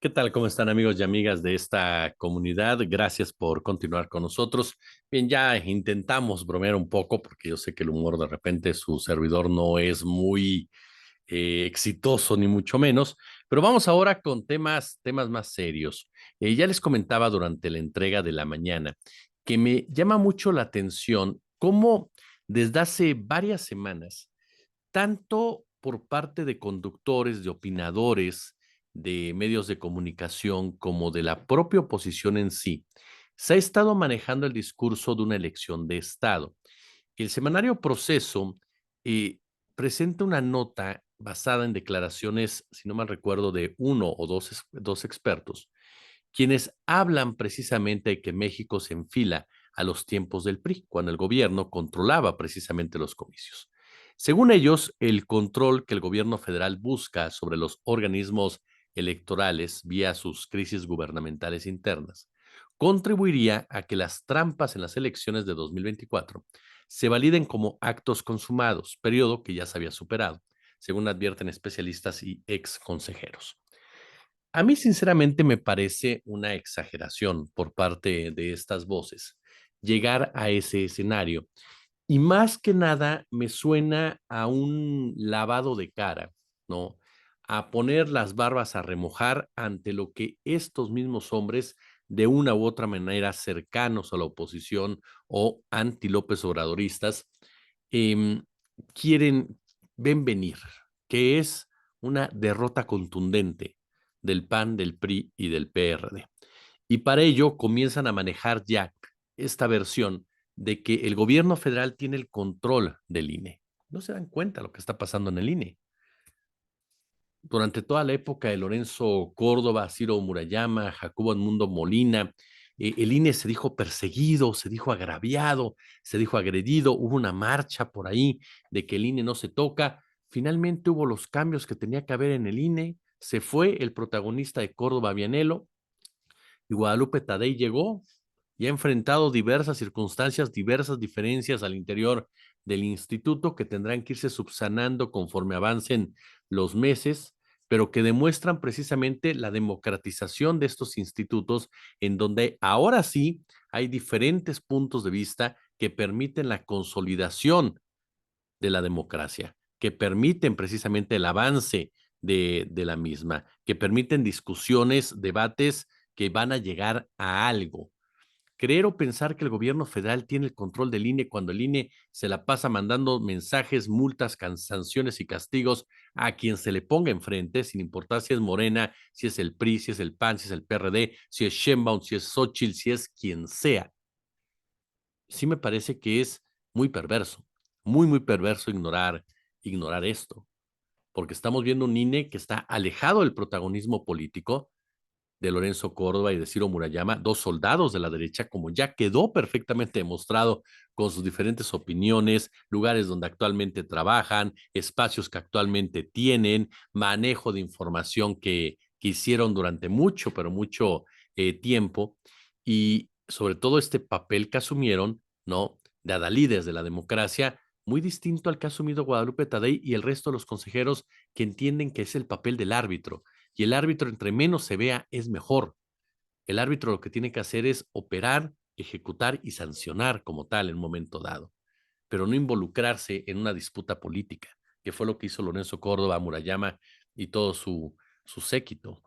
¿Qué tal? ¿Cómo están amigos y amigas de esta comunidad? Gracias por continuar con nosotros. Bien, ya intentamos bromear un poco porque yo sé que el humor de repente su servidor no es muy exitoso ni mucho menos, pero vamos ahora con temas más serios. Ya les comentaba durante la entrega de la mañana que me llama mucho la atención cómo desde hace varias semanas tanto por parte de conductores, de opinadores, de medios de comunicación, como de la propia oposición en sí, se ha estado manejando el discurso de una elección de Estado. El semanario Proceso eh, presenta una nota basada en declaraciones, si no mal recuerdo, de uno o dos expertos, quienes hablan precisamente de que México se enfila a los tiempos del PRI, cuando el gobierno controlaba precisamente los comicios. Según ellos, el control que el gobierno federal busca sobre los organismos electorales vía sus crisis gubernamentales internas contribuiría a que las trampas en las elecciones de 2024 se validen como actos consumados, periodo que ya se había superado, según advierten especialistas y ex consejeros. A mí, sinceramente, me parece una exageración por parte de estas voces llegar a ese escenario. Y más que nada, me suena a un lavado de cara, ¿no? A poner las barbas a remojar ante lo que estos mismos hombres, de una u otra manera cercanos a la oposición o anti López Obradoristas, em, quieren, ven venir, que es una derrota contundente del PAN, del PRI y del PRD. Y para ello comienzan a manejar ya esta versión de que el gobierno federal tiene el control del INE. No se dan cuenta lo que está pasando en el INE. Durante toda la época de Lorenzo Córdoba, Ciro Murayama, Jacobo Edmundo Molina, el INE se dijo perseguido, se dijo agraviado, se dijo agredido, hubo una marcha por ahí de que el INE no se toca. Finalmente hubo los cambios que tenía que haber en el INE, se fue el protagonista de Córdoba, Vianelo, y Guadalupe Tadei llegó y ha enfrentado diversas circunstancias, diversas diferencias al interior del instituto que tendrán que irse subsanando conforme avancen los meses, pero que demuestran precisamente la democratización de estos institutos en donde ahora sí hay diferentes puntos de vista que permiten la consolidación de la democracia, que permiten precisamente el avance de la misma, que permiten discusiones, debates que van a llegar a algo. Creer o pensar que el gobierno federal tiene el control del INE cuando el INE se la pasa mandando mensajes, multas, sanciones y castigos a quien se le ponga enfrente, sin importar si es Morena, si es el PRI, si es el PAN, si es el PRD, si es Sheinbaum, si es Xochitl, si es quien sea. Sí me parece que es muy perverso, muy perverso ignorar esto, porque estamos viendo un INE que está alejado del protagonismo político de Lorenzo Córdoba y de Ciro Murayama, dos soldados de la derecha, como ya quedó perfectamente demostrado con sus diferentes opiniones, lugares donde actualmente trabajan, espacios que actualmente tienen, manejo de información que hicieron durante mucho, pero mucho tiempo, y sobre todo este papel que asumieron, ¿no? De adalides de la democracia, muy distinto al que ha asumido Guadalupe Tadei y el resto de los consejeros que entienden que es el papel del árbitro, y el árbitro, entre menos se vea, es mejor. El árbitro lo que tiene que hacer es operar, ejecutar y sancionar como tal en un momento dado, pero no involucrarse en una disputa política, que fue lo que hizo Lorenzo Córdoba, Murayama y todo su séquito.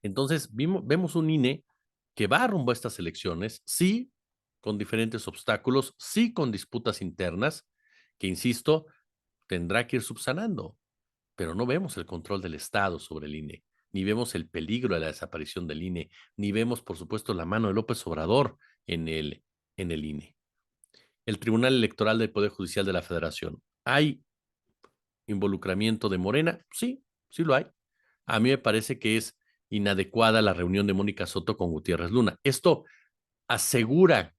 Entonces, vemos un INE que va rumbo a estas elecciones, sí, con diferentes obstáculos, sí, con disputas internas, que, insisto, tendrá que ir subsanando, pero no vemos el control del Estado sobre el INE, ni vemos el peligro de la desaparición del INE, ni vemos, por supuesto, la mano de López Obrador en el INE. El Tribunal Electoral del Poder Judicial de la Federación. ¿Hay involucramiento de Morena? Sí, sí lo hay. A mí me parece que es inadecuada la reunión de Mónica Soto con Gutiérrez Luna. Esto asegura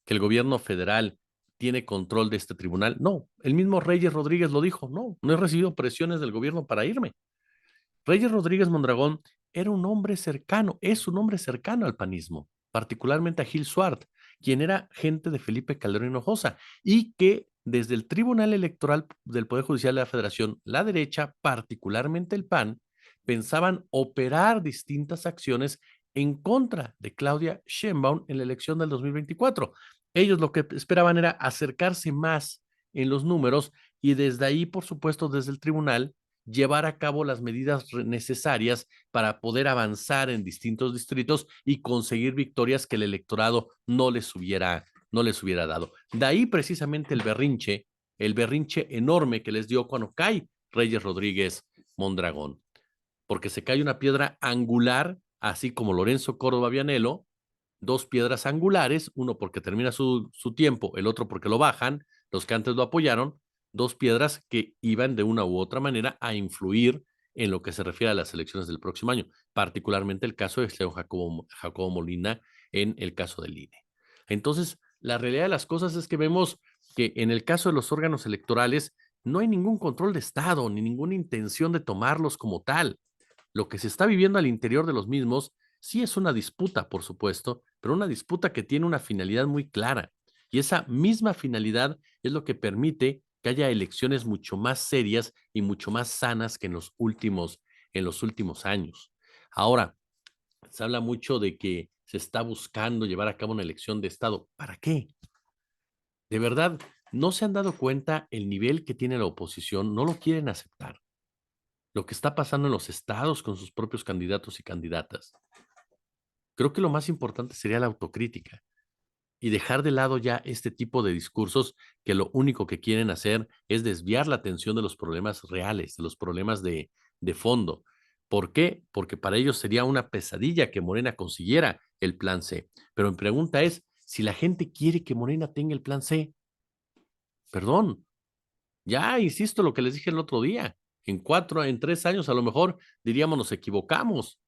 que el gobierno federal tiene control de este tribunal. No, el mismo Reyes Rodríguez lo dijo. No, no he recibido presiones del gobierno para irme. Reyes Rodríguez Mondragón era un hombre cercano, es un hombre cercano al panismo, particularmente a Gil Suart, quien era gente de Felipe Calderón Hinojosa, y que desde el Tribunal Electoral del Poder Judicial de la Federación, la derecha, particularmente el PAN, pensaban operar distintas acciones en contra de Claudia Sheinbaum en la elección del 2024. Ellos lo que esperaban era acercarse más en los números y desde ahí, por supuesto, desde el tribunal, llevar a cabo las medidas necesarias para poder avanzar en distintos distritos y conseguir victorias que el electorado no les hubiera dado. De ahí precisamente el berrinche enorme que les dio cuando cae Reyes Rodríguez Mondragón, porque se cae una piedra angular, así como Lorenzo Córdoba Vianello, dos piedras angulares, uno porque termina su tiempo, el otro porque lo bajan, los que antes lo apoyaron, dos piedras que iban de una u otra manera a influir en lo que se refiere a las elecciones del próximo año, particularmente el caso de Jacobo Molina en el caso del INE. Entonces, la realidad de las cosas es que vemos que en el caso de los órganos electorales no hay ningún control de Estado ni ninguna intención de tomarlos como tal. Lo que se está viviendo al interior de los mismos sí es una disputa, por supuesto, pero una disputa que tiene una finalidad muy clara. Y esa misma finalidad es lo que permite que haya elecciones mucho más serias y mucho más sanas que en los últimos años. Ahora, se habla mucho de que se está buscando llevar a cabo una elección de Estado. ¿Para qué? De verdad, no se han dado cuenta el nivel que tiene la oposición, no lo quieren aceptar. Lo que está pasando en los estados con sus propios candidatos y candidatas. Creo que lo más importante sería la autocrítica y dejar de lado ya este tipo de discursos que lo único que quieren hacer es desviar la atención de los problemas reales, de los problemas de fondo. ¿Por qué? Porque para ellos sería una pesadilla que Morena consiguiera el plan C. Pero mi pregunta es, si la gente quiere que Morena tenga el plan C, perdón, ya insisto lo que les dije el otro día, en 3 años a lo mejor diríamos nos equivocamos.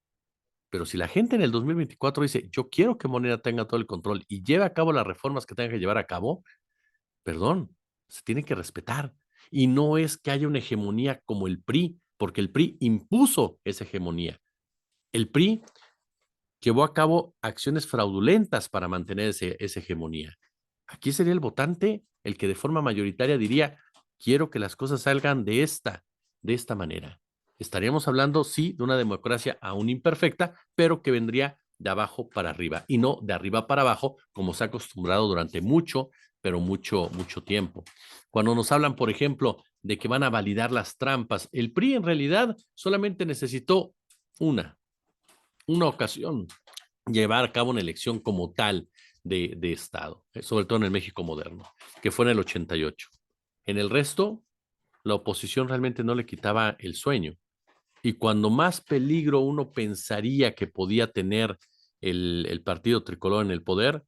Pero si la gente en el 2024 dice, yo quiero que Moneda tenga todo el control y lleve a cabo las reformas que tenga que llevar a cabo, perdón, se tiene que respetar. Y no es que haya una hegemonía como el PRI, porque el PRI impuso esa hegemonía. El PRI llevó a cabo acciones fraudulentas para mantener esa hegemonía. Aquí sería el votante el que de forma mayoritaria diría, quiero que las cosas salgan de esta manera. Estaríamos hablando, sí, de una democracia aún imperfecta, pero que vendría de abajo para arriba y no de arriba para abajo, como se ha acostumbrado durante mucho, pero mucho tiempo. Cuando nos hablan, por ejemplo, de que van a validar las trampas, el PRI en realidad solamente necesitó una, una ocasión, llevar a cabo una elección como tal de Estado, sobre todo en el México moderno, que fue en el 88. En el resto, la oposición realmente no le quitaba el sueño. Y cuando más peligro uno pensaría que podía tener el partido tricolor en el poder,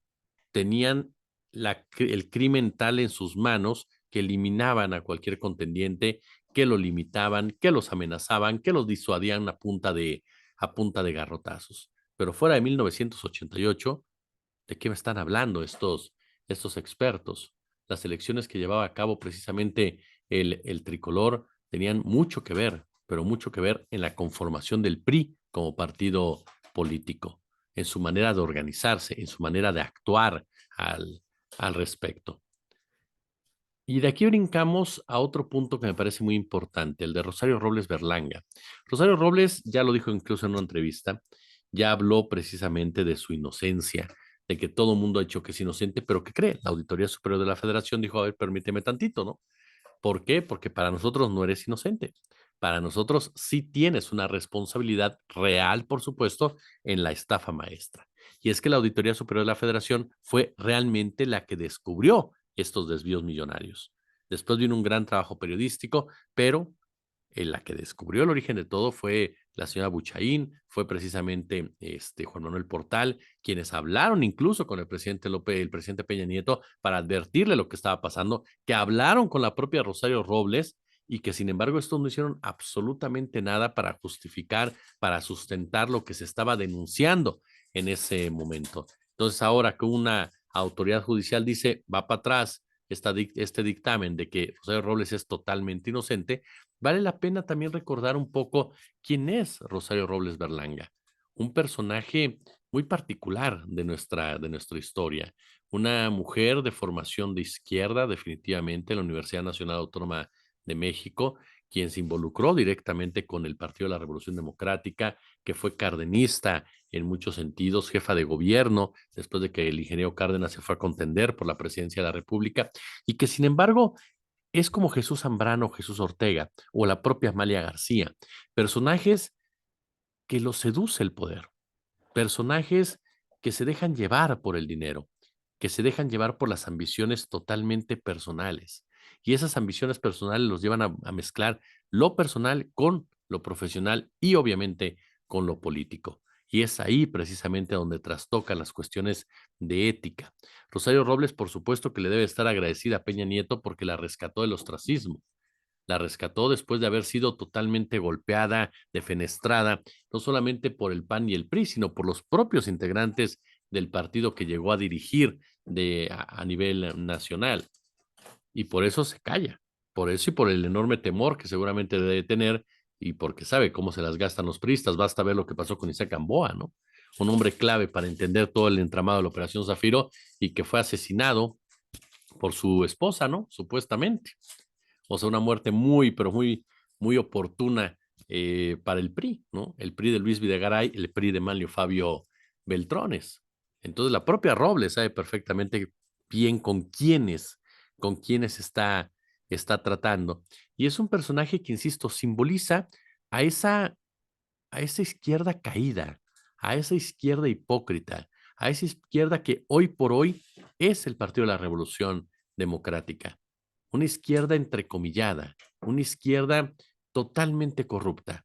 tenían el crimen tal en sus manos que eliminaban a cualquier contendiente, que lo limitaban, que los amenazaban, que los disuadían a punta de garrotazos. Pero fuera de 1988, ¿de qué me están hablando estos expertos? Las elecciones que llevaba a cabo precisamente el tricolor tenían mucho que ver, pero mucho que ver en la conformación del PRI como partido político, en su manera de organizarse, en su manera de actuar al, al respecto. Y de aquí brincamos a otro punto que me parece muy importante, el de Rosario Robles Berlanga. Rosario Robles ya lo dijo incluso en una entrevista, ya habló precisamente de su inocencia, de que todo el mundo ha dicho que es inocente, pero ¿qué cree? La Auditoría Superior de la Federación dijo, a ver, permíteme tantito, ¿no? ¿Por qué? Porque para nosotros no eres inocente. Para nosotros sí tienes una responsabilidad real, por supuesto, en la estafa maestra. Y es que la Auditoría Superior de la Federación fue realmente la que descubrió estos desvíos millonarios. Después vino un gran trabajo periodístico, pero en la que descubrió el origen de todo fue la señora Buchaín, fue precisamente Juan Manuel Portal, quienes hablaron incluso con el presidente Peña Nieto para advertirle lo que estaba pasando, que hablaron con la propia Rosario Robles y que sin embargo estos no hicieron absolutamente nada para justificar, para sustentar lo que se estaba denunciando en ese momento. Entonces ahora que una autoridad judicial dice va para atrás este dictamen de que Rosario Robles es totalmente inocente, vale la pena también recordar un poco quién es Rosario Robles Berlanga, un personaje muy particular de nuestra historia, una mujer de formación de izquierda, definitivamente, en la Universidad Nacional Autónoma de México, quien se involucró directamente con el Partido de la Revolución Democrática, que fue cardenista en muchos sentidos, jefa de gobierno, después de que el ingeniero Cárdenas se fue a contender por la presidencia de la República, y que sin embargo es como Jesús Zambrano, Jesús Ortega o la propia Amalia García, personajes que los seduce el poder, personajes que se dejan llevar por el dinero, que se dejan llevar por las ambiciones totalmente personales. Y esas ambiciones personales los llevan a mezclar lo personal con lo profesional y obviamente con lo político. Y es ahí precisamente donde trastocan las cuestiones de ética. Rosario Robles, por supuesto que le debe estar agradecida a Peña Nieto porque la rescató del ostracismo, la rescató después de haber sido totalmente golpeada, defenestrada, no solamente por el PAN y el PRI, sino por los propios integrantes del partido que llegó a dirigir a nivel nacional. Y por eso se calla, por eso y por el enorme temor que seguramente debe tener y porque sabe cómo se las gastan los priistas. Basta ver lo que pasó con Isaac Gamboa, ¿no? Un hombre clave para entender todo el entramado de la Operación Zafiro y que fue asesinado por su esposa, ¿no? Supuestamente. O sea, una muerte muy, pero muy, muy oportuna para el PRI, ¿no? El PRI de Luis Videgaray, el PRI de Manlio Fabio Beltrones. Entonces, la propia Robles sabe perfectamente bien con quiénes está tratando. Y es un personaje que, insisto, simboliza a esa, a esa izquierda caída, a esa izquierda hipócrita, a esa izquierda que hoy por hoy es el Partido de la Revolución Democrática, una izquierda entrecomillada, una izquierda totalmente corrupta,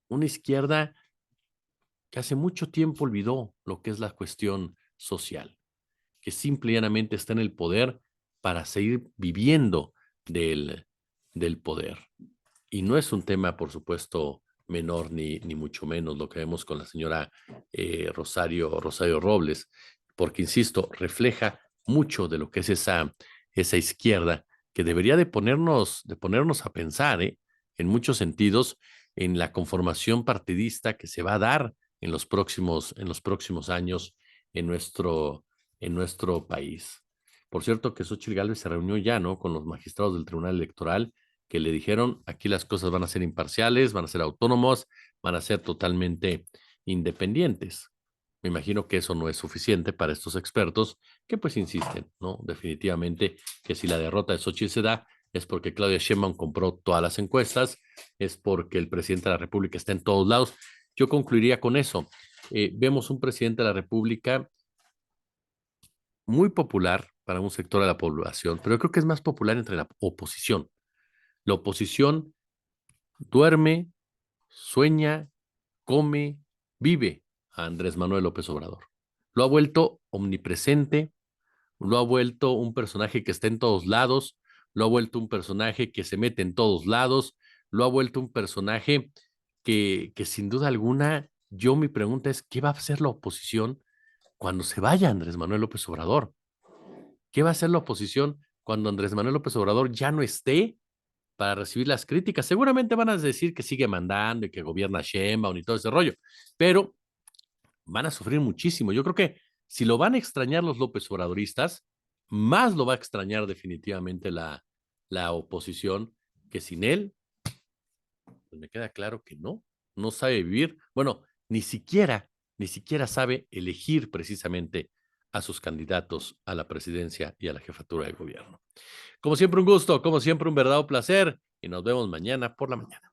una izquierda que hace mucho tiempo olvidó lo que es la cuestión social, que simple y llanamente está en el poder para seguir viviendo del, del poder. Y no es un tema, por supuesto, menor ni mucho menos lo que vemos con la señora Rosario Robles, porque, insisto, refleja mucho de lo que es esa izquierda que debería de ponernos a pensar, en muchos sentidos, en la conformación partidista que se va a dar en los próximos años en en nuestro país. Por cierto, que Xochitl Gálvez se reunió ya, ¿no?, con los magistrados del Tribunal Electoral que le dijeron, aquí las cosas van a ser imparciales, van a ser autónomos, van a ser totalmente independientes. Me imagino que eso no es suficiente para estos expertos que pues insisten, ¿no? Definitivamente que si la derrota de Xochitl se da es porque Claudia Sheinbaum compró todas las encuestas, es porque el presidente de la República está en todos lados. Yo concluiría con eso. Vemos un presidente de la República muy popular para un sector de la población, pero yo creo que es más popular entre la oposición. La oposición duerme, sueña, come, vive a Andrés Manuel López Obrador. Lo ha vuelto omnipresente, lo ha vuelto un personaje que está en todos lados, lo ha vuelto un personaje que se mete en todos lados, lo ha vuelto un personaje que sin duda alguna, yo mi pregunta es, ¿qué va a hacer la oposición cuando se vaya Andrés Manuel López Obrador? ¿Qué va a hacer la oposición cuando Andrés Manuel López Obrador ya no esté para recibir las críticas? Seguramente van a decir que sigue mandando y que gobierna Sheinbaum y todo ese rollo, pero van a sufrir muchísimo. Yo creo que si lo van a extrañar los López Obradoristas, más lo va a extrañar definitivamente la oposición, que sin él, pues me queda claro que no sabe vivir. Bueno, ni siquiera sabe elegir precisamente a sus candidatos a la presidencia y a la jefatura de gobierno. Como siempre, un gusto, como siempre, un verdadero placer y nos vemos mañana por la mañana.